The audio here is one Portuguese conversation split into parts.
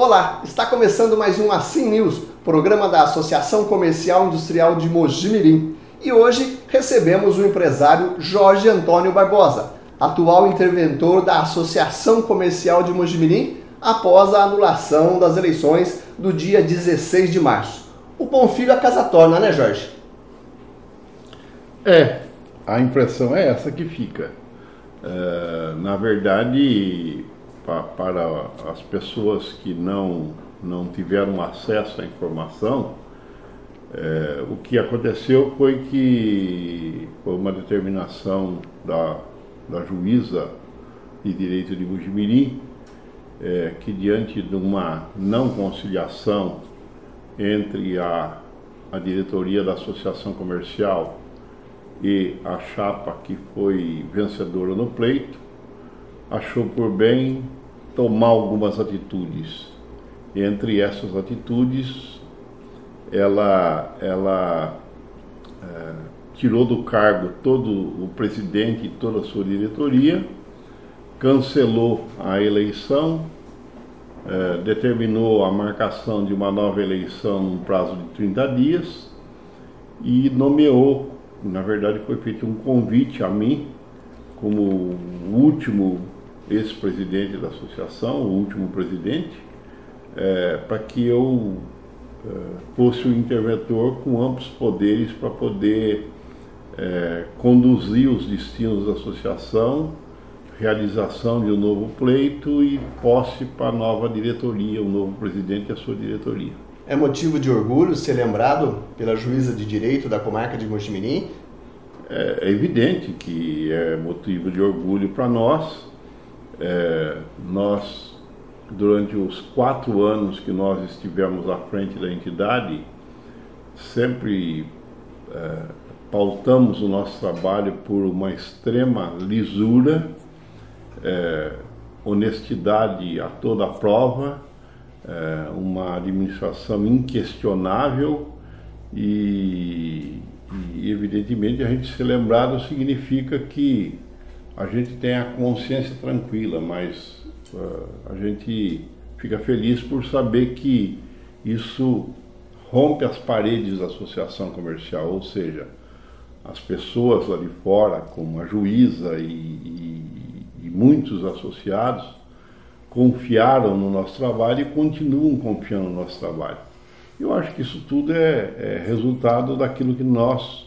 Olá, está começando mais um Assim News, programa da Associação Comercial Industrial de Mojimirim. E hoje recebemos o empresário Jorge Antônio Barbosa, atual interventor da Associação Comercial de Mojimirim, após a anulação das eleições do dia 16 de março. O bom filho a casa torna, né, Jorge? A impressão é essa que fica. Na verdade, para as pessoas que não tiveram acesso à informação, o que aconteceu foi que foi uma determinação da juíza de direito de Mojimirim, que diante de uma não conciliação entre a diretoria da Associação Comercial e a chapa que foi vencedora no pleito, achou por bem tomar algumas atitudes. Entre essas atitudes, ela tirou do cargo todo o presidente e toda a sua diretoria, cancelou a eleição, determinou a marcação de uma nova eleição num prazo de 30 dias e nomeou, na verdade foi feito um convite a mim, como o último ex-presidente da associação, o último presidente, para que eu fosse o interventor com amplos poderes para poder conduzir os destinos da associação, realização de um novo pleito e posse para a nova diretoria, o novo presidente e a sua diretoria. É motivo de orgulho ser lembrado pela juíza de direito da comarca de Mojimirim? É evidente que é motivo de orgulho para nós. Nós, durante os 4 anos que nós estivemos à frente da entidade, sempre pautamos o nosso trabalho por uma extrema lisura, honestidade a toda a prova, uma administração inquestionável e evidentemente a gente ser lembrado significa que a gente tem a consciência tranquila, mas a gente fica feliz por saber que isso rompe as paredes da associação comercial, ou seja, as pessoas lá de fora, como a juíza e muitos associados, confiaram no nosso trabalho e continuam confiando no nosso trabalho. Eu acho que isso tudo é resultado daquilo que nós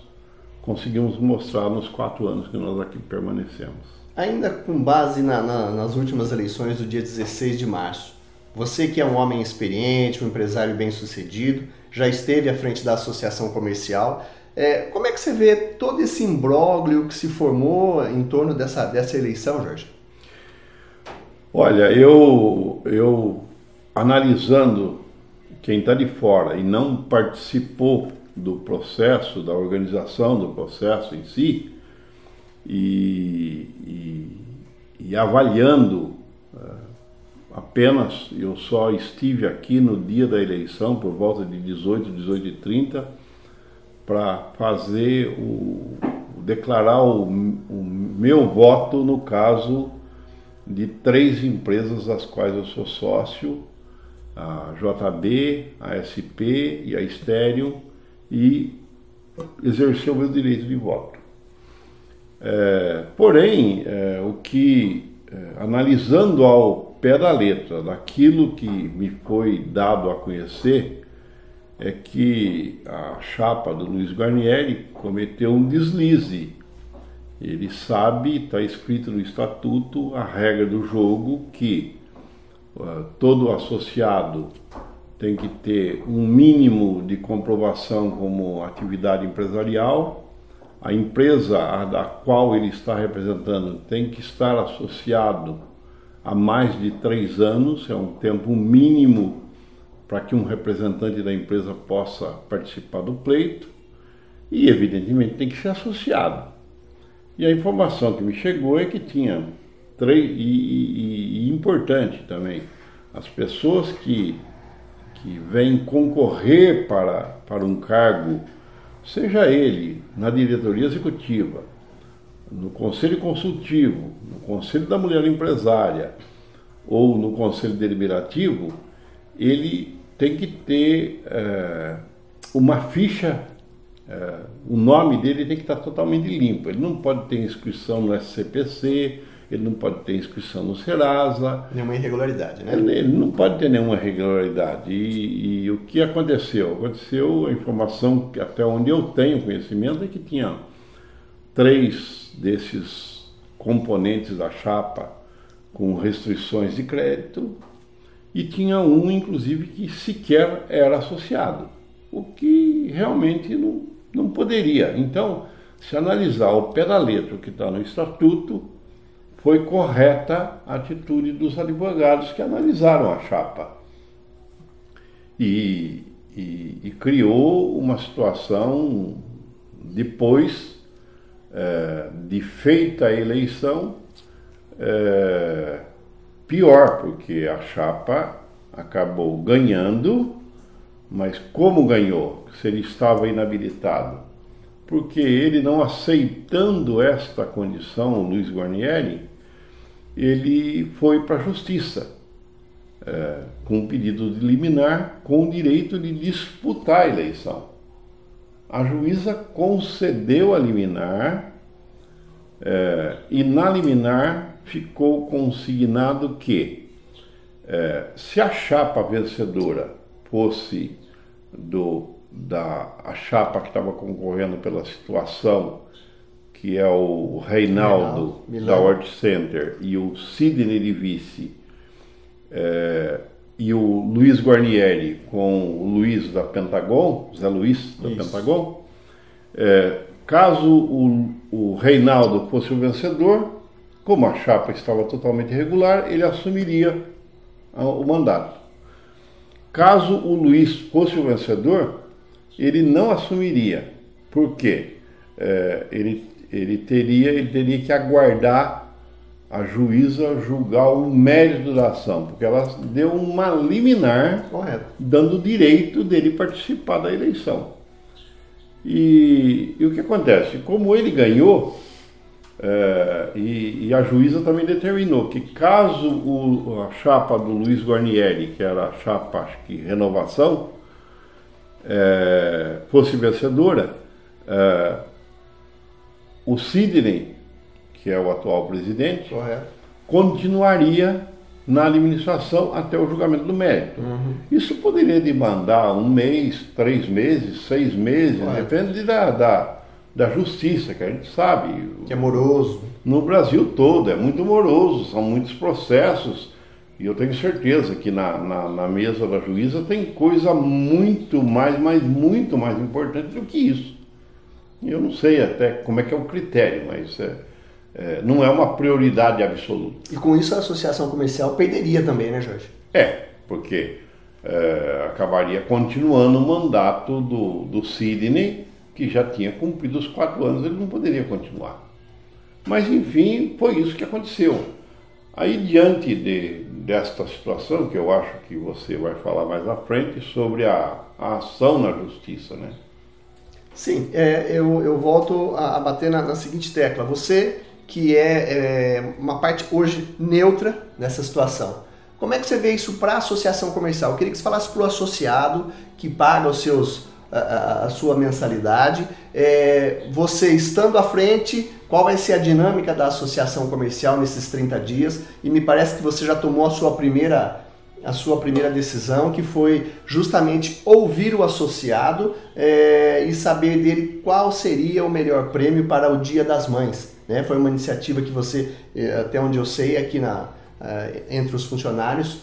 conseguimos mostrar nos 4 anos que nós aqui permanecemos. Ainda com base nas últimas eleições do dia 16 de março, você que é um homem experiente, um empresário bem-sucedido, já esteve à frente da associação comercial, como é que você vê todo esse imbróglio que se formou em torno dessa eleição, Jorge? Olha, eu analisando quem está de fora e não participou do processo, da organização do processo em si, e avaliando apenas, eu só estive aqui no dia da eleição, por volta de 18h30, para fazer declarar o meu voto no caso de 3 empresas das quais eu sou sócio, a JB, a SP e a Estéreo, e exercer o meu direito de voto. Porém, analisando ao pé da letra daquilo que me foi dado a conhecer, é que a chapa do Luiz Guarnieri cometeu um deslize. Ele sabe, está escrito no estatuto, a regra do jogo, que todo associado tem que ter um mínimo de comprovação como atividade empresarial. A empresa da qual ele está representando tem que estar associado há mais de 3 anos, é um tempo mínimo para que um representante da empresa possa participar do pleito e, evidentemente, tem que ser associado. E a informação que me chegou é que tinha 3, e importante também, as pessoas que vêm concorrer para um cargo, seja ele na diretoria executiva, no conselho consultivo, no conselho da mulher empresária ou no conselho deliberativo, ele tem que ter uma ficha, o nome dele tem que estar totalmente limpo. Ele não pode ter inscrição no SCPC, ele não pode ter inscrição no Serasa. Nenhuma irregularidade, né? Ele não pode ter nenhuma irregularidade. E o que aconteceu? Aconteceu, a informação que até onde eu tenho conhecimento é que tinha 3 desses componentes da chapa com restrições de crédito e tinha um, inclusive, que sequer era associado, o que realmente não poderia. Então, se analisar o pé da letra o que está no estatuto, foi correta a atitude dos advogados que analisaram a chapa e criou uma situação depois de feita a eleição pior, porque a chapa acabou ganhando, mas como ganhou? Se ele estava inabilitado? Porque ele, não aceitando esta condição, o Luiz Guarnieri, ele foi para a justiça com um pedido de liminar, com o direito de disputar a eleição. A juíza concedeu a liminar e na liminar ficou consignado que se a chapa vencedora fosse a chapa que estava concorrendo pela situação, que é o Reinaldo da World Center e o Sidney de vice, e o Luiz Guarnieri com o Luiz da Pentagon, Zé Luiz da Pentagon, caso o Reinaldo fosse o vencedor, como a chapa estava totalmente irregular, ele assumiria o mandato. Caso o Luiz fosse o vencedor, ele não assumiria. Por quê? Ele teria que aguardar a juíza julgar o mérito da ação, porque ela deu uma liminar dando o direito dele participar da eleição. E o que acontece? Como ele ganhou, e a juíza também determinou que caso a chapa do Luiz Guarnieri, que era a chapa, acho que renovação, fosse vencedora, o Sidney, que é o atual presidente, continuaria na administração até o julgamento do mérito. Isso poderia demandar 1 mês, 3 meses, 6 meses, depende da justiça, que a gente sabe. Que é moroso. No Brasil todo, é muito moroso, são muitos processos, e eu tenho certeza que na mesa da juíza tem coisa muito mais, mas muito mais importante do que isso. Eu não sei até como é que é o critério, mas não é uma prioridade absoluta. E com isso a associação comercial perderia também, né, Jorge? Porque acabaria continuando o mandato do Sidney, que já tinha cumprido os 4 anos, ele não poderia continuar. Mas, enfim, foi isso que aconteceu. Aí, diante desta situação, que eu acho que você vai falar mais à frente, sobre a ação na justiça, né? Sim, eu volto a bater na seguinte tecla. Você que é uma parte hoje neutra nessa situação, como é que você vê isso para a associação comercial? Eu queria que você falasse para o associado que paga a sua mensalidade, você estando à frente, qual vai ser a dinâmica da associação comercial nesses 30 dias? E me parece que você já tomou a sua primeira decisão, que foi justamente ouvir o associado e saber dele qual seria o melhor prêmio para o Dia das Mães. Né? Foi uma iniciativa que você, até onde eu sei, aqui entre os funcionários,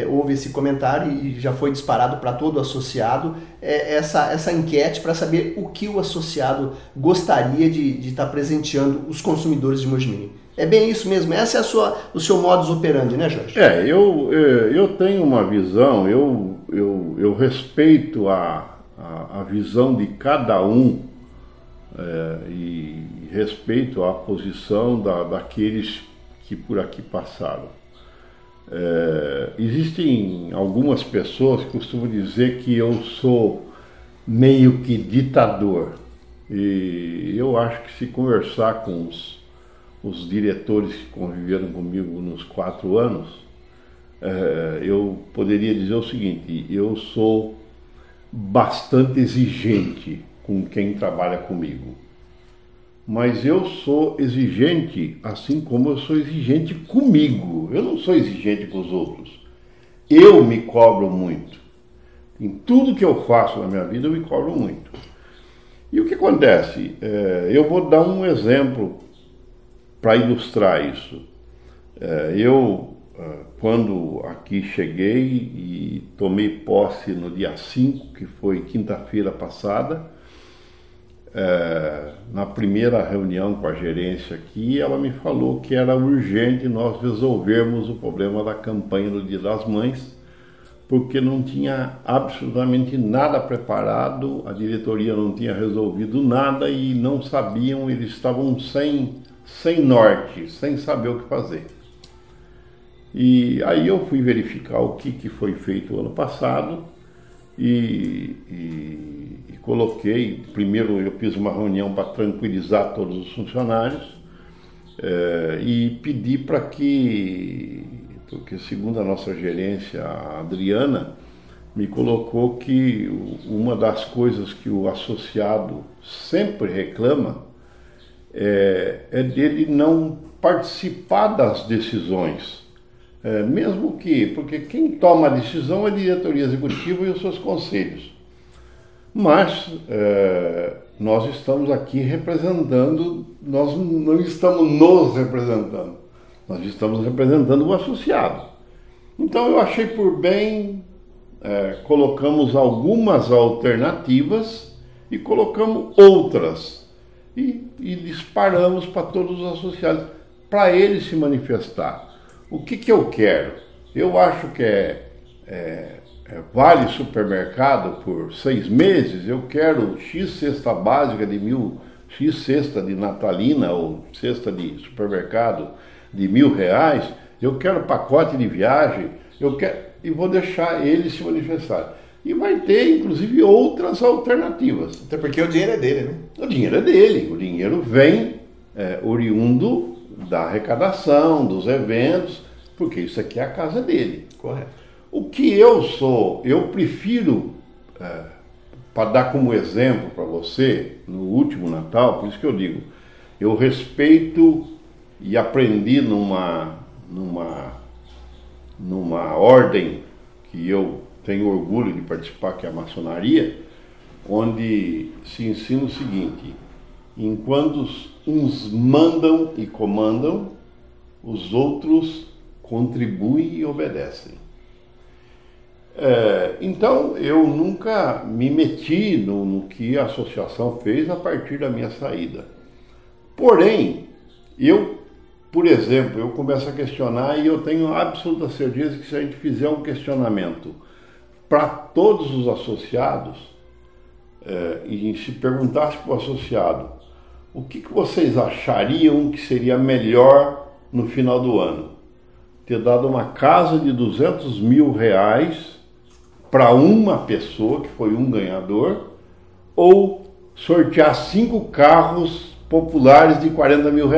houve esse comentário e já foi disparado para todo associado essa enquete para saber o que o associado gostaria de estar presenteando os consumidores de Mojimirim. É bem isso mesmo, esse é o seu modus operandi, né, Jorge? Eu tenho uma visão, eu respeito a visão de cada um e respeito a posição daqueles que por aqui passaram. Existem algumas pessoas que costumam dizer que eu sou meio que ditador, e eu acho que se conversar com os diretores que conviveram comigo nos 4 anos, eu poderia dizer o seguinte: eu sou bastante exigente com quem trabalha comigo. Mas eu sou exigente assim como eu sou exigente comigo. Eu não sou exigente com os outros. Eu me cobro muito. Em tudo que eu faço na minha vida, eu me cobro muito. E o que acontece? Eu vou dar um exemplo para ilustrar isso. Quando aqui cheguei e tomei posse no dia 5, que foi quinta-feira passada, na primeira reunião com a gerência aqui, ela me falou que era urgente nós resolvermos o problema da campanha do Dia das Mães, porque não tinha absolutamente nada preparado, a diretoria não tinha resolvido nada e não sabiam, eles estavam sem norte, sem saber o que fazer. E aí eu fui verificar o que foi feito ano passado e coloquei, primeiro eu fiz uma reunião para tranquilizar todos os funcionários e pedi para que, porque segundo a nossa gerência, a Adriana, me colocou que uma das coisas que o associado sempre reclama é dele não participar das decisões. Mesmo que, porque quem toma a decisão é a diretoria executiva e os seus conselhos. Mas nós estamos aqui representando, nós não estamos nos representando, nós estamos representando o associado. Então eu achei por bem, colocamos algumas alternativas e colocamos outras e disparamos para todos os associados, para eles se manifestar. O que eu quero? Eu acho que vale supermercado por 6 meses, eu quero X cesta básica de 1.000, X cesta de natalina ou cesta de supermercado de R$1.000, eu quero pacote de viagem, eu quero, e vou deixar eles se manifestarem. E vai ter, inclusive, outras alternativas. Até porque o dinheiro é dele, né? O dinheiro é dele, o dinheiro vem oriundo da arrecadação, dos eventos, porque isso aqui é a casa dele. Correto. O que eu sou, eu prefiro, para dar como exemplo para você, no último Natal, por isso que eu digo, eu respeito e aprendi numa ordem que eu tenho orgulho de participar, que é a maçonaria, onde se ensina o seguinte: enquanto uns mandam e comandam, os outros contribuem e obedecem. Então eu nunca me meti no que a associação fez a partir da minha saída. Porém, por exemplo, eu começo a questionar e eu tenho absoluta certeza que se a gente fizer um questionamento para todos os associados e se perguntasse para o associado o que vocês achariam que seria melhor no final do ano, ter dado uma casa de R$200 mil para uma pessoa, que foi um ganhador, ou sortear 5 carros populares de R$40 mil.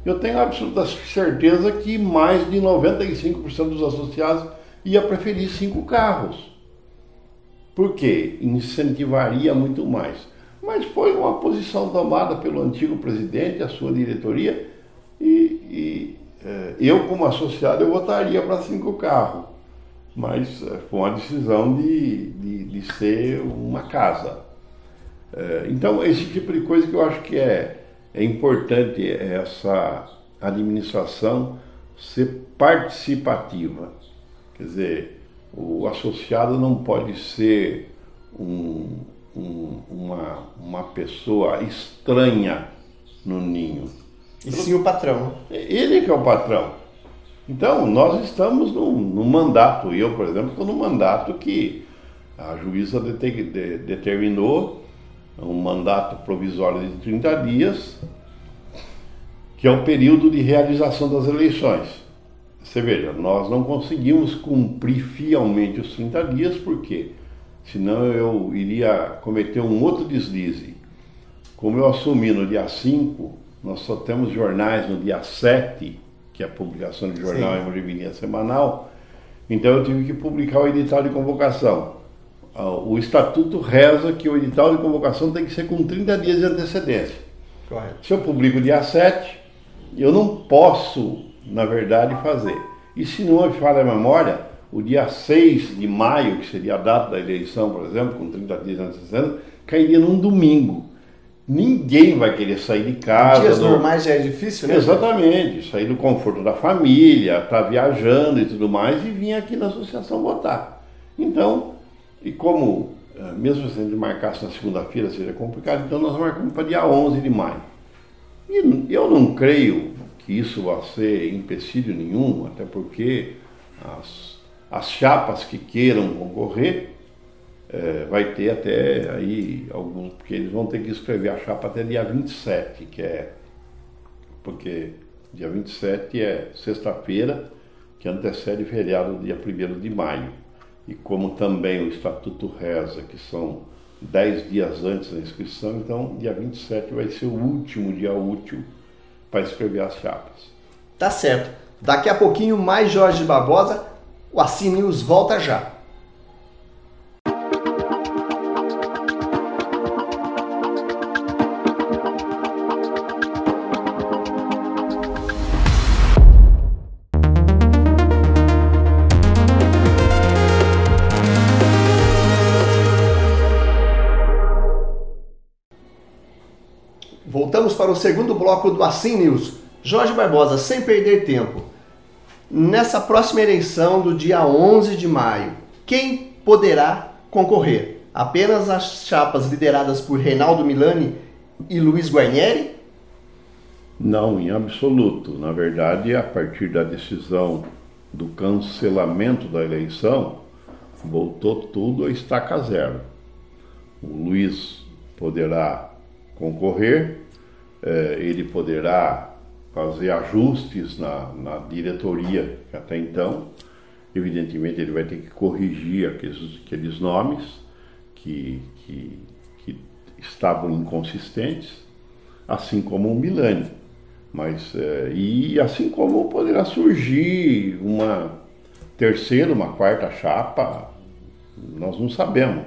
Eu tenho absoluta certeza que mais de 95% dos associados ia preferir 5 carros. Por quê? Incentivaria muito mais. Mas foi uma posição tomada pelo antigo presidente, a sua diretoria, e eu, como associado, eu votaria para 5 carros. Mas foi uma decisão de ser uma casa. Então, esse tipo de coisa que eu acho que é importante, essa administração ser participativa. Quer dizer, o associado não pode ser uma pessoa estranha no ninho. E sim o patrão. Ele que é o patrão. Então, nós estamos num mandato, eu, por exemplo, estou num mandato que a juíza determinou um mandato provisório de 30 dias, que é o período de realização das eleições. Você veja, nós não conseguimos cumprir fielmente os 30 dias, por quê? Senão eu iria cometer um outro deslize. Como eu assumi no dia 5, nós só temos jornais no dia 7, que é a publicação de jornal em Mojimirim semanal, então eu tive que publicar o edital de convocação. O estatuto reza que o edital de convocação tem que ser com 30 dias de antecedência. Correto. Se eu publico dia 7, eu não posso, na verdade, fazer. E se não me falha a memória, o dia 6 de maio, que seria a data da eleição, por exemplo, com 30 dias de antecedência, cairia num domingo. Ninguém vai querer sair de casa. Dias normais já é difícil, né? Exatamente, sair do conforto da família, estar viajando e tudo mais, e vir aqui na associação votar. Então, e como, mesmo se a gente marcasse na segunda-feira seria complicado, então nós marcamos para dia 11 de maio. E eu não creio que isso vai ser empecilho nenhum, até porque as chapas que queiram concorrer, vai ter até aí alguns, porque eles vão ter que escrever a chapa até dia 27, porque dia 27 é sexta-feira, que antecede o feriado do dia 1º de maio. E como também o Estatuto reza, que são 10 dias antes da inscrição, então dia 27 vai ser o último dia útil para escrever as chapas. Tá certo. Daqui a pouquinho mais Jorge Barbosa, o Assim News volta já. Voltamos para o segundo bloco do Assim News. Jorge Barbosa, sem perder tempo, nessa próxima eleição do dia 11 de maio, quem poderá concorrer? Apenas as chapas lideradas por Reinaldo Milani e Luiz Guarnieri? Não, em absoluto. Na verdade, a partir da decisão do cancelamento da eleição, voltou tudo a estaca zero. O Luiz poderá concorrer, ele poderá fazer ajustes na diretoria que até então, evidentemente ele vai ter que corrigir aqueles nomes que estavam inconsistentes, assim como o Milani, e assim como poderá surgir uma terceira, uma quarta chapa, nós não sabemos.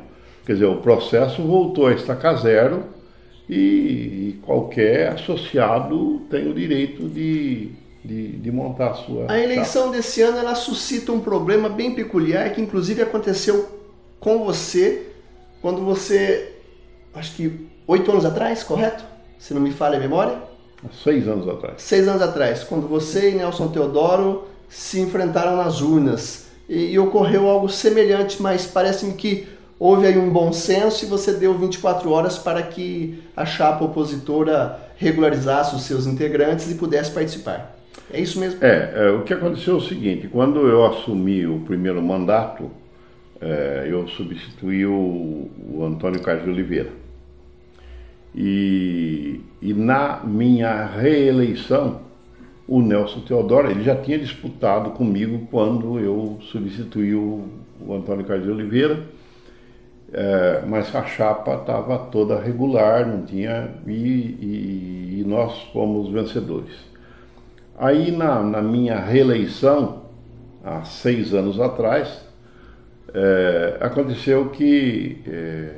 Quer dizer, o processo voltou a estaca zero, e qualquer associado tem o direito de montar a sua A eleição chapa. desse ano ela suscita um problema bem peculiar que inclusive aconteceu com você quando você, acho que 8 anos atrás, correto? Se não me falha a memória? 6 anos atrás. 6 anos atrás, quando você e Nelson Teodoro se enfrentaram nas urnas e ocorreu algo semelhante, mas parece-me que houve aí um bom senso e você deu 24 horas para que a chapa opositora regularizasse os seus integrantes e pudesse participar. É isso mesmo? O que aconteceu é o seguinte, quando eu assumi o primeiro mandato, eu substituí o Antônio Carlos de Oliveira. E na minha reeleição, o Nelson Teodoro, ele já tinha disputado comigo quando eu substituí o Antônio Carlos de Oliveira, mas a chapa estava toda regular, não tinha, e nós fomos vencedores. Aí na minha reeleição, há 6 anos atrás, aconteceu que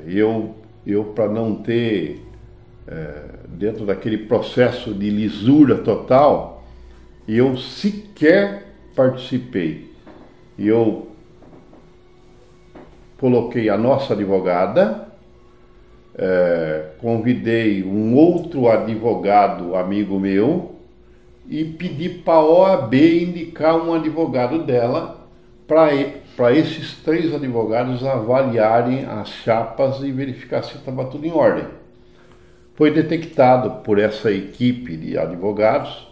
eu para não ter, dentro daquele processo de lisura total, eu sequer participei. Eu coloquei a nossa advogada, convidei um outro advogado amigo meu e pedi para a OAB indicar um advogado dela para esses 3 advogados avaliarem as chapas e verificar se estava tudo em ordem. Foi detectado por essa equipe de advogados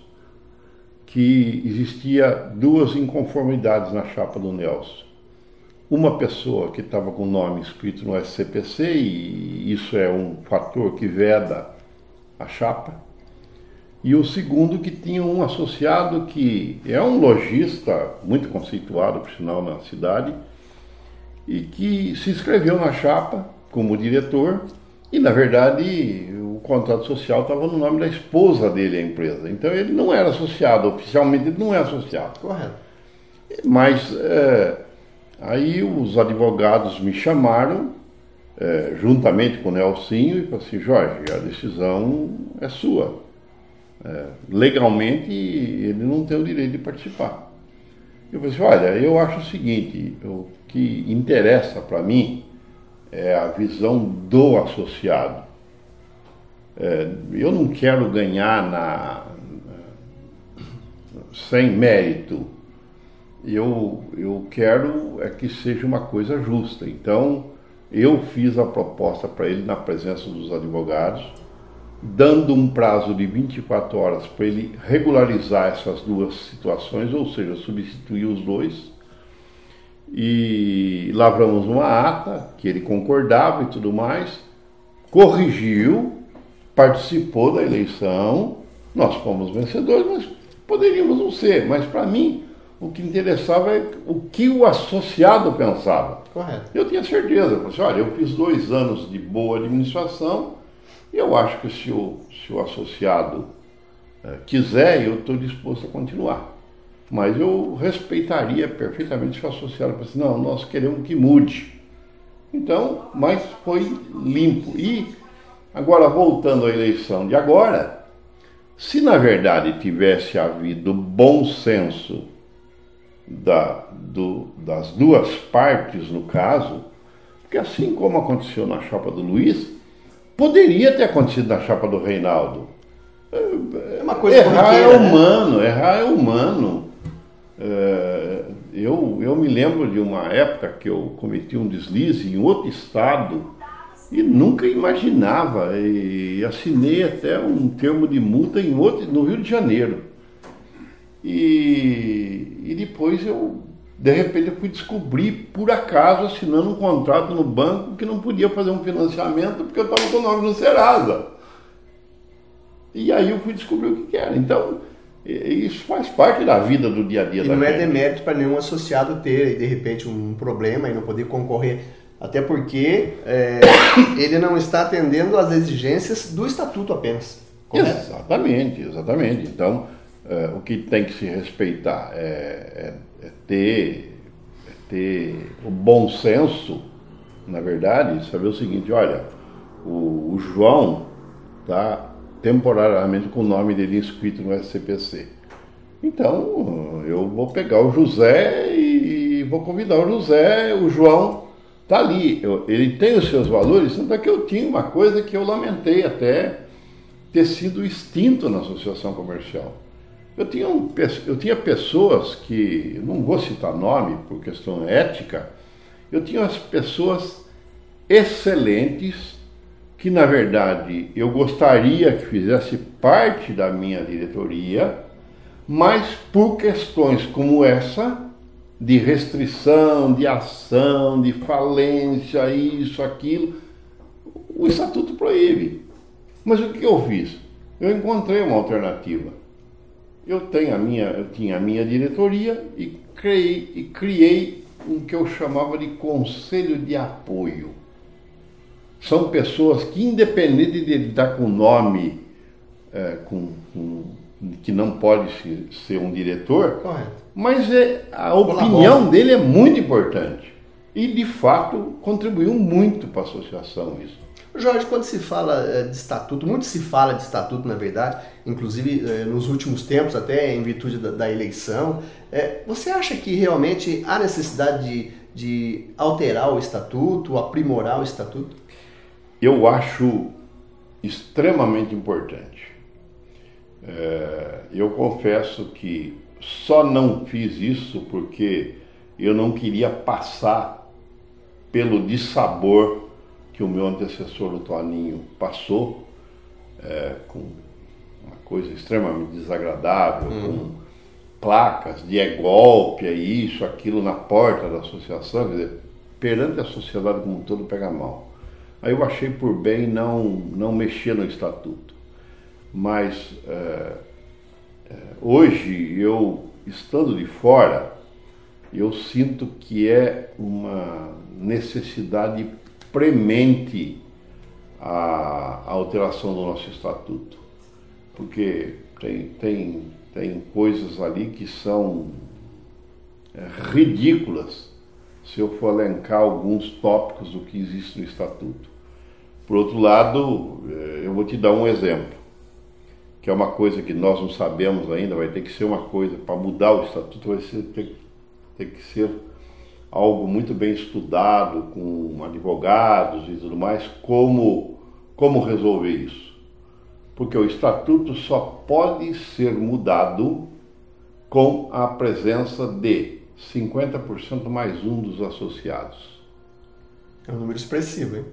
que existia 2 inconformidades na chapa do Nelson. Uma pessoa que estava com o nome escrito no SCPC, e isso é um fator que veda a chapa. E o segundo que tinha um associado que é um lojista muito conceituado, por sinal, na cidade, e que se inscreveu na chapa como diretor, e na verdade o contrato social estava no nome da esposa dele, a empresa. Então ele não era associado, oficialmente ele não é associado. Correto. Mas aí os advogados me chamaram, juntamente com o Nelsinho, e falaram assim: Jorge, a decisão é sua. Legalmente ele não tem o direito de participar. Eu falei assim: olha, eu acho o seguinte, o que interessa para mim é a visão do associado. Eu não quero ganhar sem mérito. Eu quero que seja uma coisa justa. Então, eu fiz a proposta para ele na presença dos advogados, dando um prazo de 24 horas para ele regularizar essas duas situações, ou seja, substituir os dois. E lavramos uma ata que ele concordava e tudo mais, corrigiu, participou da eleição, nós fomos vencedores, mas poderíamos não ser. Mas para mim, o que interessava é o que o associado pensava. Correto. Eu tinha certeza, eu falei assim: olha, eu fiz 2 anos de boa administração e eu acho que se o associado quiser, eu estou disposto a continuar. Mas eu respeitaria perfeitamente se o associado falasse: não, nós queremos que mude. Então, mas foi limpo. E agora, voltando à eleição de agora, se na verdade tivesse havido bom senso das duas partes no caso, porque assim como aconteceu na chapa do Luiz, poderia ter acontecido na chapa do Reinaldo. É uma coisa errar é corriqueira, humano, né? Errar é humano. Eu me lembro de uma época que eu cometi um deslize em outro estado e nunca imaginava, e assinei até um termo de multa no Rio de Janeiro. E depois de repente eu fui descobrir, por acaso, assinando um contrato no banco que não podia fazer um financiamento porque eu estava com o nome no Serasa. E aí eu fui descobrir o que era. Então, isso faz parte da vida do dia a dia da gente. E não é demérito para nenhum associado ter, de repente, um problema e não poder concorrer. Até porque ele não está atendendo às exigências do estatuto apenas. Correto? Exatamente. Então, o que tem que se respeitar é ter o bom senso, na verdade, saber o seguinte: olha, o João está temporariamente com o nome dele inscrito no SCPC. Então, eu vou pegar o José e vou convidar o José. O João está ali, ele tem os seus valores, tanto é que eu tinha uma coisa que eu lamentei até ter sido extinto na associação comercial. Eu tinha pessoas que, não vou citar nome por questão ética, eu tinha as pessoas excelentes que, na verdade, eu gostaria que fizesse parte da minha diretoria, mas por questões como essa, de restrição, de ação, de falência, isso, aquilo, o estatuto proíbe. Mas o que eu fiz? Eu encontrei uma alternativa. Eu tinha a minha diretoria e criei um que eu chamava de conselho de apoio. São pessoas que, independente de ele estar com nome que não pode ser um diretor, correto, mas a opinião dele é muito importante. E, de fato, contribuiu muito para a associação isso. Jorge, quando se fala de estatuto, muito se fala de estatuto, na verdade, inclusive nos últimos tempos, até em virtude da eleição. Você acha que realmente há necessidade de alterar o estatuto, aprimorar o estatuto? Eu acho extremamente importante. Eu confesso que só não fiz isso porque eu não queria passar pelo dissabor que o meu antecessor, o Toninho, passou, com uma coisa extremamente desagradável, com placas de golpe, isso, aquilo na porta da associação, quer dizer, perante a sociedade como um todo pega mal. Aí eu achei por bem não mexer no estatuto. Mas hoje, eu estando de fora, eu sinto que é uma necessidade premente a alteração do nosso estatuto, porque tem coisas ali que são ridículas se eu for elencar alguns tópicos do que existe no estatuto. Por outro lado, eu vou te dar um exemplo, que é uma coisa que nós não sabemos ainda, vai ter que ser uma coisa, para mudar o estatuto vai ter que ser algo muito bem estudado, com advogados e tudo mais, como resolver isso. Porque o estatuto só pode ser mudado com a presença de 50% mais um dos associados. É um número expressivo, hein?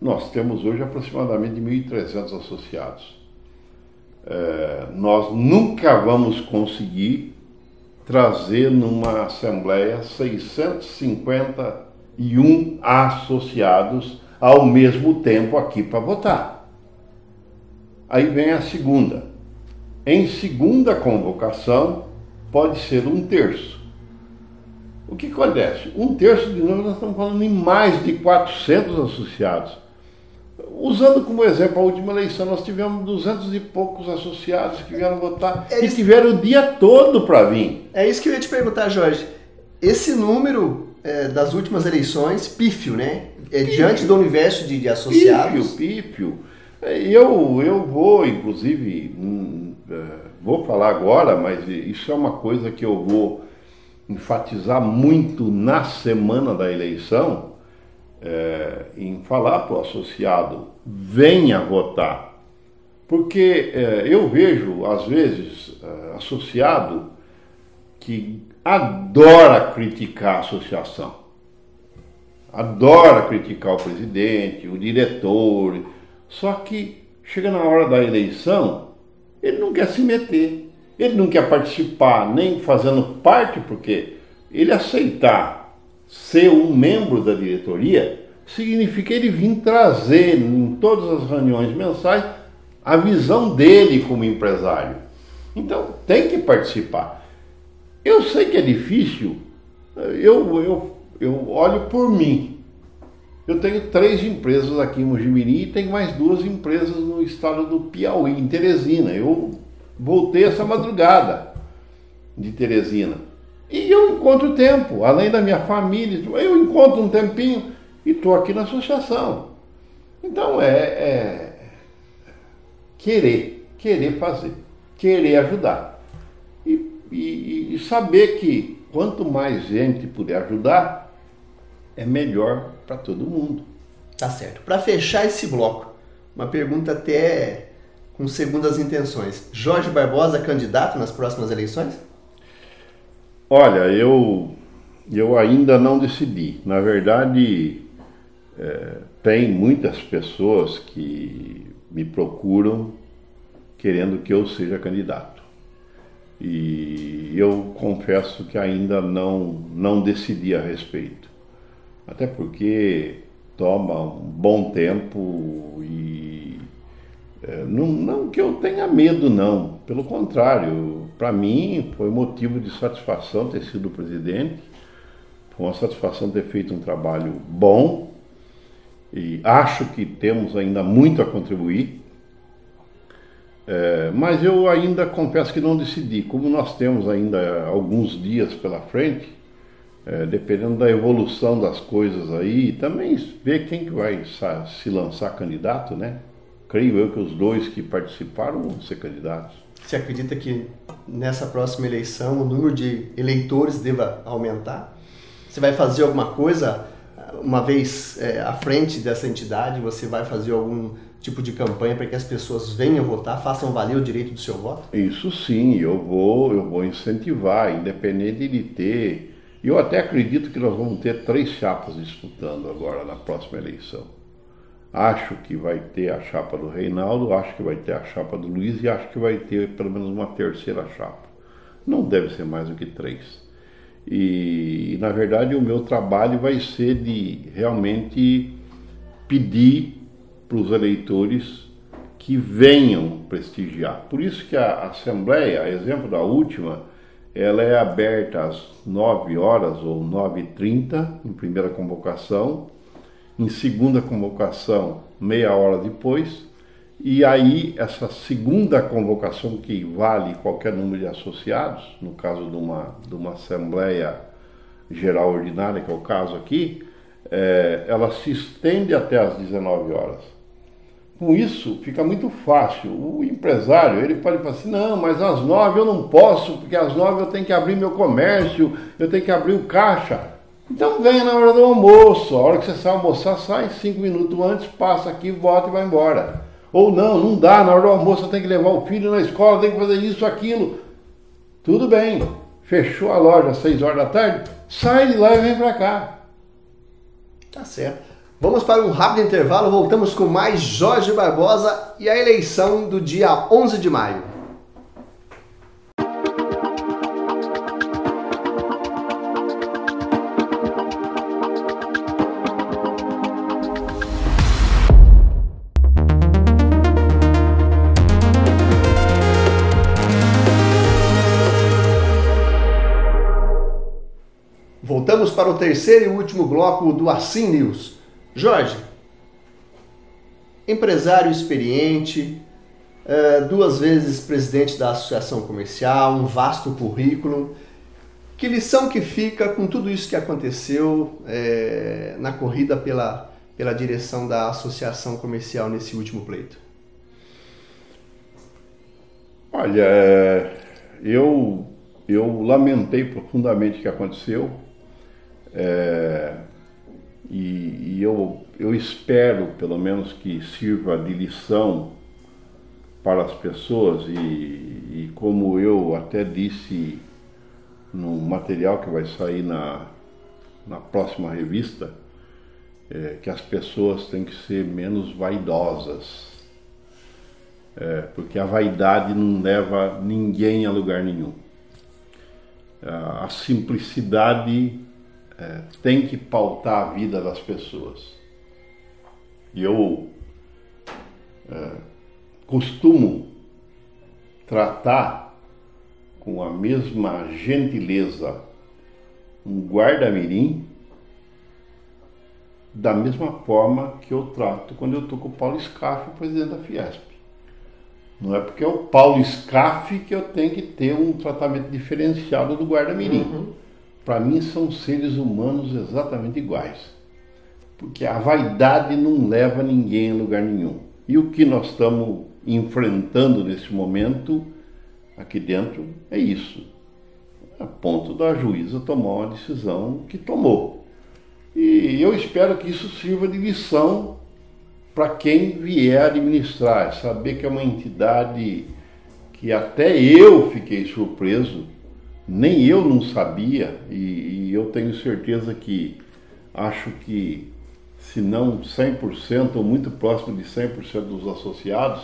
Nós temos hoje aproximadamente 1.300 associados. Nós nunca vamos conseguir trazer numa assembleia 651 associados ao mesmo tempo aqui para votar. Aí vem a segunda. Em segunda convocação, pode ser 1/3. O que acontece? 1/3 de nós estamos falando em mais de 400 associados. Usando como exemplo a última eleição, nós tivemos 200 e poucos associados que vieram votar e tiveram o dia todo para vir. É isso que eu ia te perguntar, Jorge. Esse número das últimas eleições, pífio, né? Diante do universo de associados. Pífio. Eu vou, inclusive, vou falar agora, mas isso é uma coisa que eu vou enfatizar muito na semana da eleição, em falar para o associado, venha votar. Porque eu vejo, às vezes, associado que adora criticar a associação. Adora criticar o presidente, o diretor, só que chega na hora da eleição, ele não quer se meter, ele não quer participar, nem fazendo parte, porque ele aceitar ser um membro da diretoria significa ele vir trazer em todas as reuniões mensais a visão dele como empresário. Então tem que participar. Eu sei que é difícil, eu olho por mim. Eu tenho 3 empresas aqui em Mojimirim e tenho mais 2 empresas no estado do Piauí, em Teresina. Eu voltei essa madrugada de Teresina. E eu encontro tempo, além da minha família, eu encontro um tempinho e estou aqui na associação. Então querer fazer, querer ajudar. E saber que quanto mais gente puder ajudar, é melhor para todo mundo. Tá certo. Para fechar esse bloco, uma pergunta até com segundas intenções. Jorge Barbosa candidato nas próximas eleições? Olha, eu ainda não decidi. Na verdade, tem muitas pessoas que me procuram querendo que eu seja candidato. E eu confesso que ainda não decidi a respeito. Até porque toma um bom tempo e não que eu tenha medo, não. Pelo contrário, para mim foi motivo de satisfação ter sido presidente, foi uma satisfação ter feito um trabalho bom e acho que temos ainda muito a contribuir, mas eu ainda confesso que não decidi. Como nós temos ainda alguns dias pela frente, dependendo da evolução das coisas aí, também ver quem que vai se lançar candidato, né? Creio eu que os 2 que participaram vão ser candidatos. Você acredita que nessa próxima eleição o número de eleitores deva aumentar? Você vai fazer alguma coisa, uma vez à frente dessa entidade, você vai fazer algum tipo de campanha para que as pessoas venham votar, façam valer o direito do seu voto? Isso sim, eu vou incentivar, independente de ter. Eu até acredito que nós vamos ter 3 chapas disputando agora na próxima eleição. Acho que vai ter a chapa do Reinaldo, acho que vai ter a chapa do Luiz e acho que vai ter pelo menos uma 3ª chapa. Não deve ser mais do que 3. E na verdade o meu trabalho vai ser de realmente pedir para os eleitores que venham prestigiar. Por isso que a Assembleia, a exemplo da última, ela é aberta às 9 horas ou 9h30, em primeira convocação, em segunda convocação meia hora depois, e aí essa segunda convocação, que vale qualquer número de associados, no caso de uma Assembleia Geral Ordinária, que é o caso aqui, ela se estende até às 19 horas. Com isso, fica muito fácil. O empresário, ele pode falar assim, não, mas às 9 eu não posso, porque às 9 eu tenho que abrir meu comércio, eu tenho que abrir o caixa. Então venha na hora do almoço, a hora que você sai almoçar, sai 5 minutos antes, passa aqui, volta e vai embora. Ou não dá, na hora do almoço eu tenho que levar o filho na escola, tenho que fazer isso, aquilo. Tudo bem, fechou a loja às 6 horas da tarde, sai de lá e vem para cá. Tá certo. Vamos para um rápido intervalo, voltamos com mais Jorge Barbosa e a eleição do dia 11 de maio. Voltamos para o terceiro e último bloco do Assim News. Jorge, empresário experiente, 2 vezes presidente da Associação Comercial, um vasto currículo. Que lição que fica com tudo isso que aconteceu na corrida pela direção da Associação Comercial nesse último pleito? Olha, eu lamentei profundamente o que aconteceu. E eu espero, pelo menos, que sirva de lição para as pessoas e como eu até disse no material que vai sair na próxima revista, que as pessoas têm que ser menos vaidosas, porque a vaidade não leva ninguém a lugar nenhum. A simplicidade tem que pautar a vida das pessoas. E eu costumo tratar com a mesma gentileza um guarda-mirim da mesma forma que eu trato quando eu estou com o Paulo Scaff, o presidente da Fiesp. Não é porque é o Paulo Scaff que eu tenho que ter um tratamento diferenciado do guarda-mirim. Para mim são seres humanos exatamente iguais, porque a vaidade não leva ninguém a lugar nenhum. E o que nós estamos enfrentando nesse momento aqui dentro é isso, a ponto da juíza tomar uma decisão que tomou. E eu espero que isso sirva de lição para quem vier administrar, saber que é uma entidade que até eu fiquei surpreso. Nem eu não sabia, e eu tenho certeza que, acho que, se não 100% ou muito próximo de 100% dos associados,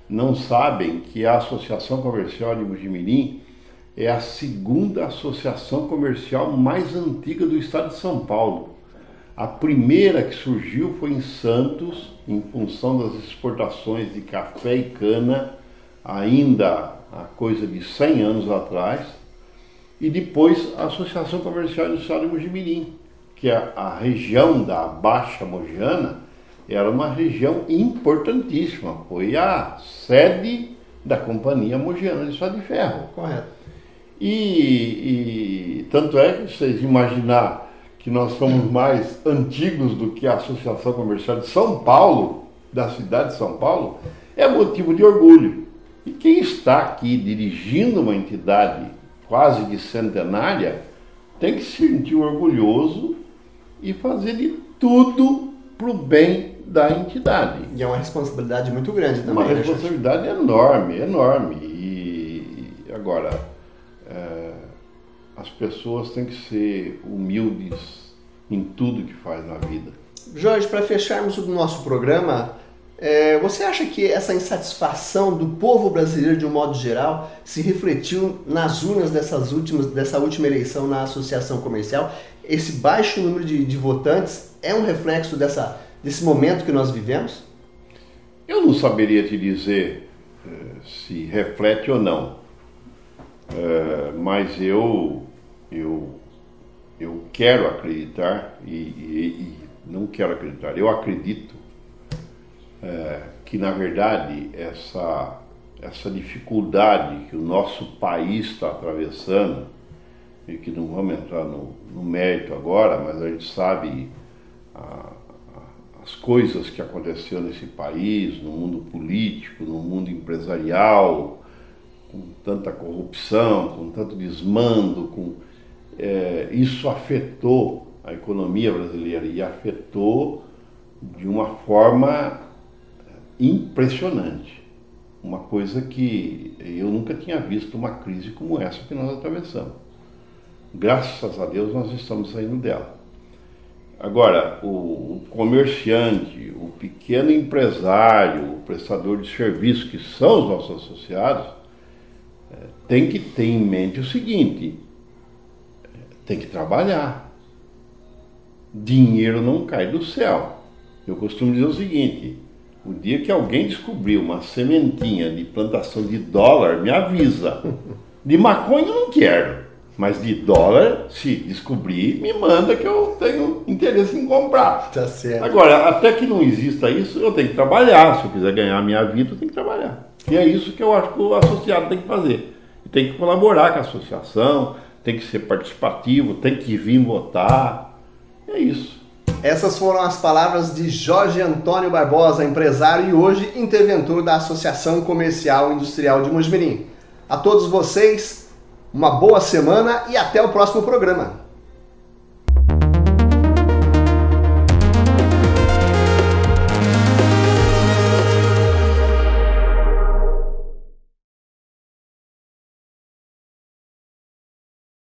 não sabem que a Associação Comercial de Mojimirim é a segunda associação comercial mais antiga do estado de São Paulo. A primeira que surgiu foi em Santos, em função das exportações de café e cana, ainda há coisa de 100 anos atrás. E depois a Associação Comercial Industrial de Mojimirim, que a região da Baixa Mogiana era uma região importantíssima, foi a sede da Companhia Mogiana de Estrada de Ferro. Correto. E tanto é que vocês imaginar que nós somos mais antigos do que a Associação Comercial de São Paulo, da cidade de São Paulo, é motivo de orgulho. E quem está aqui dirigindo uma entidade quase de centenária, tem que se sentir orgulhoso e fazer de tudo para o bem da entidade. E é uma responsabilidade muito grande também. Uma responsabilidade enorme, enorme. E agora, as pessoas têm que ser humildes em tudo que faz na vida. Jorge, para fecharmos o nosso programa, você acha que essa insatisfação do povo brasileiro, de um modo geral, se refletiu nas urnas dessa última eleição na Associação Comercial? Esse baixo número de votantes é um reflexo desse momento que nós vivemos? Eu não saberia te dizer se reflete ou não, mas eu quero acreditar e não quero acreditar, eu acredito que, na verdade, essa dificuldade que o nosso país está atravessando, e que não vamos entrar no mérito agora, mas a gente sabe as coisas que aconteceram nesse país, no mundo político, no mundo empresarial, com tanta corrupção, com tanto desmando, isso afetou a economia brasileira e afetou de uma forma impressionante. Uma coisa que eu nunca tinha visto, uma crise como essa que nós atravessamos. Graças a Deus nós estamos saindo dela. Agora, o comerciante, o pequeno empresário, o prestador de serviço, que são os nossos associados, tem que ter em mente o seguinte: tem que trabalhar. Dinheiro não cai do céu. Eu costumo dizer o seguinte: o dia que alguém descobrir uma sementinha de plantação de dólar, me avisa. De maconha eu não quero, mas de dólar, se descobrir, me manda, que eu tenho interesse em comprar. Tá certo. Agora, até que não exista isso, eu tenho que trabalhar. Se eu quiser ganhar a minha vida, eu tenho que trabalhar. E é isso que eu acho que o associado tem que fazer. E tem que colaborar com a associação, tem que ser participativo, tem que vir votar. É isso. Essas foram as palavras de Jorge Antônio Barbosa, empresário e hoje interventor da Associação Comercial e Industrial de Mojimirim. A todos vocês, uma boa semana e até o próximo programa.